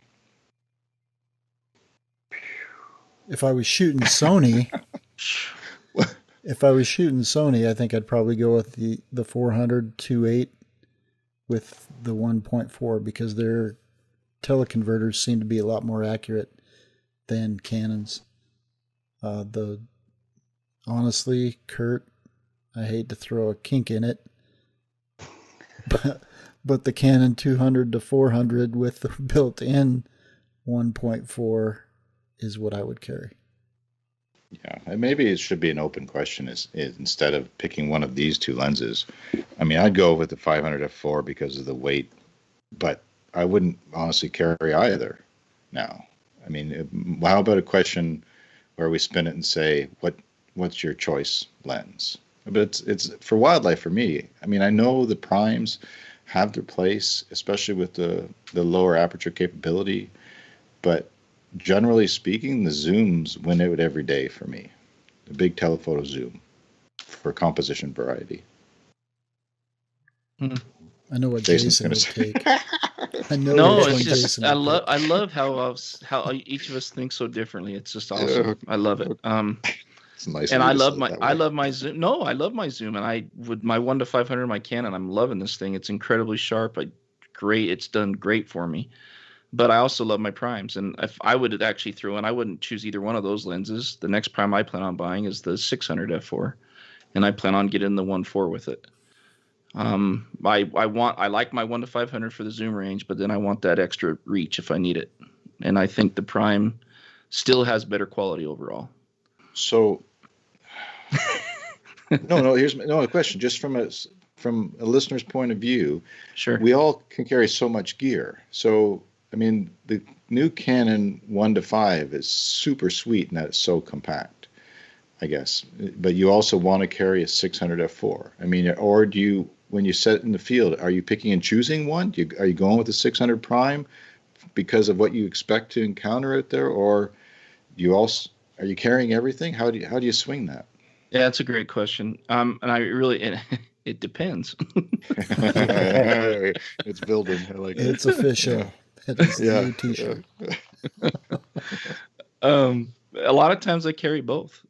If I was shooting Sony, I think I'd probably go with the 400 2.8 with the 1.4, because their teleconverters seem to be a lot more accurate than Canon's. Honestly, Kurt, I hate to throw a kink in it, but the Canon 200 to 400 with the built-in 1.4 is what I would carry. Yeah, and maybe it should be an open question is instead of picking one of these two lenses. I mean, I'd go with the 500 f4 because of the weight, but I wouldn't honestly carry either now. I mean, how about a question where we spin it and say, what's your choice lens? But it's for wildlife for me. I mean, I know the primes have their place, especially with the lower aperture capability, but generally speaking, the zooms win out every day for me. The big telephoto zoom for composition variety. I know what Jason would take. I know. No, it's just I love how each of us thinks so differently. It's just awesome. I love it. It's a nice. And way I to love say it my that I way. love my zoom. No, I love my zoom, and I would my 1:500 my Canon. I'm loving this thing. It's incredibly sharp. Great. It's done great for me. But I also love my primes, and if I would actually throw in, I wouldn't choose either one of those lenses. The next prime I plan on buying is the 600 f4, and I plan on getting the 1.4 with it. I like my 1:500 for the zoom range, but then I want that extra reach if I need it, and I think the prime still has better quality overall. So, no. Here's a question. Just from a listener's point of view, Sure. we all can carry so much gear. So, I mean, the new Canon 1:5 is super sweet in that it's so compact, I guess. But you also want to carry a 600 f4. I mean, or do you, when you set it in the field, are you picking and choosing one? Are you going with the 600 prime because of what you expect to encounter out there, or are you carrying everything? How do you swing that? Yeah, that's a great question. And it depends. It's building. I like it. It's official. It is the new T-shirt. A lot of times I carry both,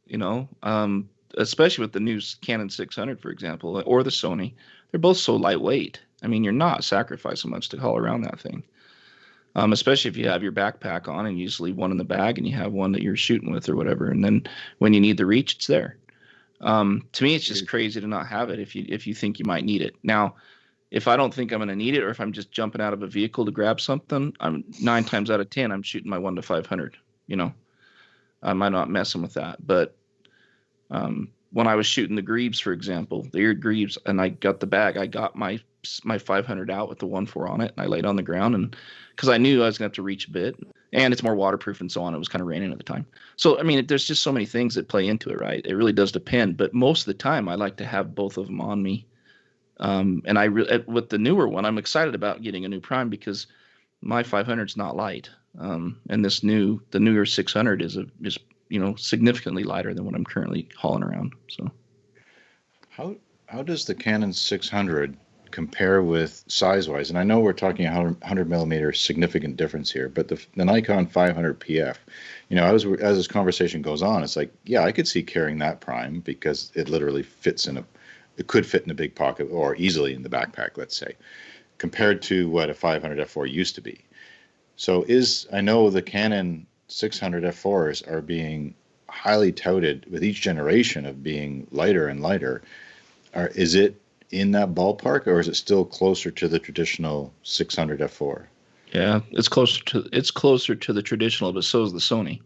especially with the new Canon 600, for example, or the Sony. They're both so lightweight. I mean, you're not sacrificing much to haul around that thing. Especially if you have your backpack on and you just leave one in the bag and you have one that you're shooting with or whatever. And then when you need the reach, it's there. To me, it's just crazy to not have it if you think you might need it. Now, if I don't think I'm going to need it, or if I'm just jumping out of a vehicle to grab something, I'm 9 times out of 10, I'm shooting my 1:500, I'm not messing with that. But when I was shooting the grebes, for example, the eared grebes, and I got the bag, I got my 500 out with the 1.4 on it, and I laid on the ground, and because I knew I was going to have to reach a bit, and it's more waterproof and so on. It was kind of raining at the time. So, I mean, there's just so many things that play into it, right? It really does depend. But most of the time, I like to have both of them on me. And with the newer one, I'm excited about getting a new prime because my 500 is not light. And the newer 600 is significantly lighter than what I'm currently hauling around. So, how does the Canon 600 compare with size-wise? And I know we're talking 100 millimeter significant difference here, but the Nikon 500 PF, as this conversation goes on, it's like, yeah, I could see carrying that prime because it literally it could fit in a big pocket or easily in the backpack, let's say, compared to what a 500 f4 used to be. So I know the Canon 600 f4s are being highly touted with each generation of being lighter and lighter. Is it in that ballpark, or is it still closer to the traditional 600 f4? Yeah, it's closer to the traditional, but so is the Sony.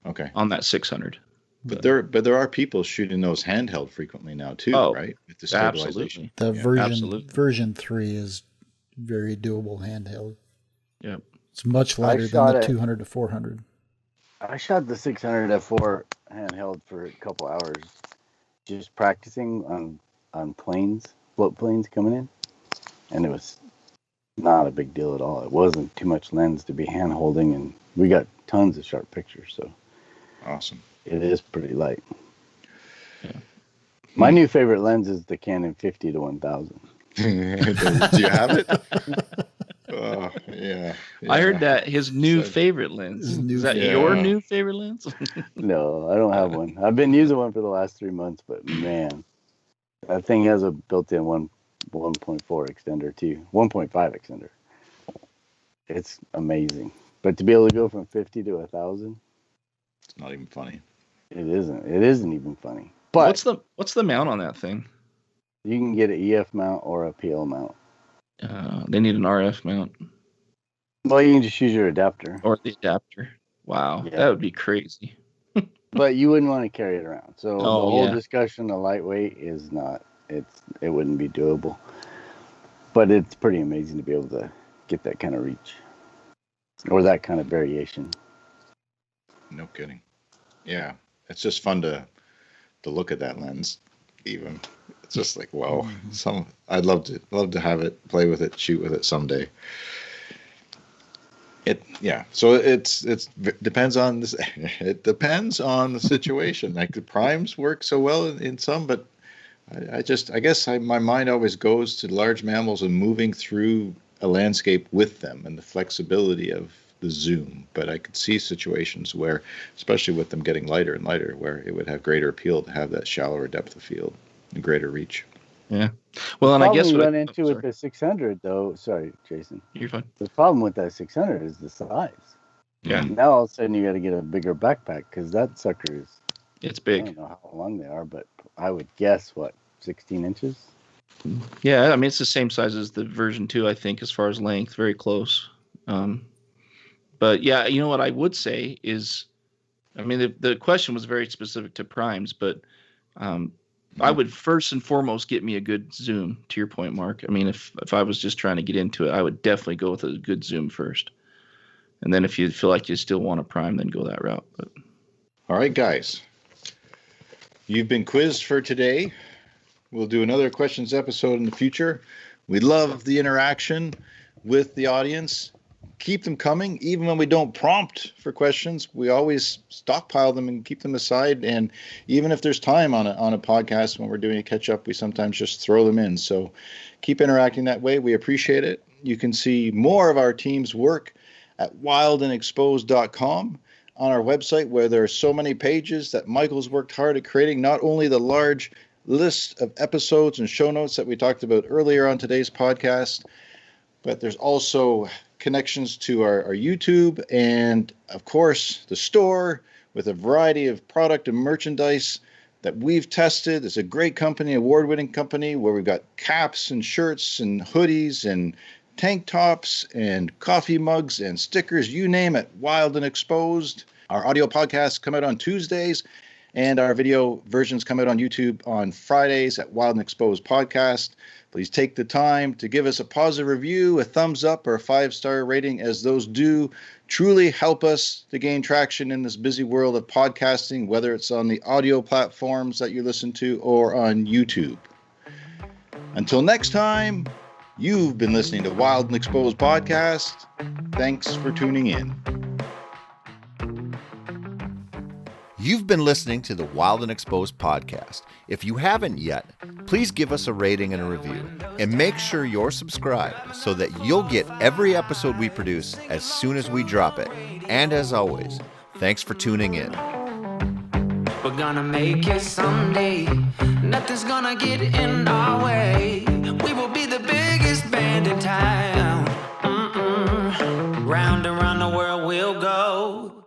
Okay. On that 600. But there are people shooting those handheld frequently now too, right? With the stabilization. Absolutely. Version 3 is very doable handheld. Yeah. It's much lighter than the 200 to 400. I shot the 600 f4 handheld for a couple hours, just practicing on float planes coming in, and it was not a big deal at all. It wasn't too much lens to be hand holding, and we got tons of sharp pictures. So awesome. It is pretty light. Yeah. My new favorite lens is the Canon 50 to 1000. Do you have it? Yeah. I heard that his new favorite lens. Is that your new favorite lens? No, I don't have one. I've been using one for the last 3 months, but man, that thing has a built-in 1.4 extender too, 1.5 extender. It's amazing. But to be able to go from 50 to 1000, it's not even funny. It isn't even funny. But what's the mount on that thing? You can get an EF mount or a PL mount. They need an RF mount. Well, you can just use your adapter. Or the adapter. Wow, yeah. That would be crazy. But you wouldn't want to carry it around. So the whole discussion of lightweight is not. It wouldn't be doable. But it's pretty amazing to be able to get that kind of reach or that kind of variation. No kidding. Yeah. It's just fun to look at that lens. Even it's just like, wow. I'd love to have it, play with it, shoot with it someday. So it depends on this. It depends on the situation. Like the primes work so well in some, but I guess my mind always goes to large mammals and moving through a landscape with them and the flexibility of the zoom, but I could see situations where, especially with them getting lighter and lighter, where it would have greater appeal to have that shallower depth of field and greater reach. Yeah. Well, The and I problem guess you what run I, into with the 600, though, sorry, Jason. you're fine. The problem with that 600 is the size. Yeah. Now all of a sudden you got to get a bigger backpack because that sucker is, It's I big. don't know how long they are, but I would guess, 16 inches? Yeah, I mean, it's the same size as the version 2, I think, as far as length, very close. But yeah, you know what I would say is, I mean, the question was very specific to primes, but I would first and foremost get me a good zoom, to your point, Mark. I mean, if I was just trying to get into it, I would definitely go with a good zoom first. And then if you feel like you still want a prime, then go that route. But All right, guys. You've been quizzed for today. We'll do another questions episode in the future. We love the interaction with the audience. Keep them coming. Even when we don't prompt for questions, we always stockpile them and keep them aside. And even if there's time on a podcast when we're doing a catch up, we sometimes just throw them in. So keep interacting that way. We appreciate it. You can see more of our team's work at wildandexposed.com, on our website, where there are so many pages that Michael's worked hard at creating, not only the large list of episodes and show notes that we talked about earlier on today's podcast, but there's also connections to our YouTube and, of course, the store with a variety of product and merchandise that we've tested. It's a great company, award-winning company, where we've got caps and shirts and hoodies and tank tops and coffee mugs and stickers, you name it, Wild and Exposed. Our audio podcasts come out on Tuesdays, and our video versions come out on YouTube on Fridays at Wild and Exposed Podcast. Please take the time to give us a positive review, a thumbs up, or a 5-star rating, as those do truly help us to gain traction in this busy world of podcasting, whether it's on the audio platforms that you listen to or on YouTube. Until next time, you've been listening to Wild and Exposed Podcast. Thanks for tuning in. You've been listening to the Wild and Exposed podcast. If you haven't yet, please give us a rating and a review. And make sure you're subscribed so that you'll get every episode we produce as soon as we drop it. And as always, thanks for tuning in. We're gonna make it someday. Nothing's gonna get in our way.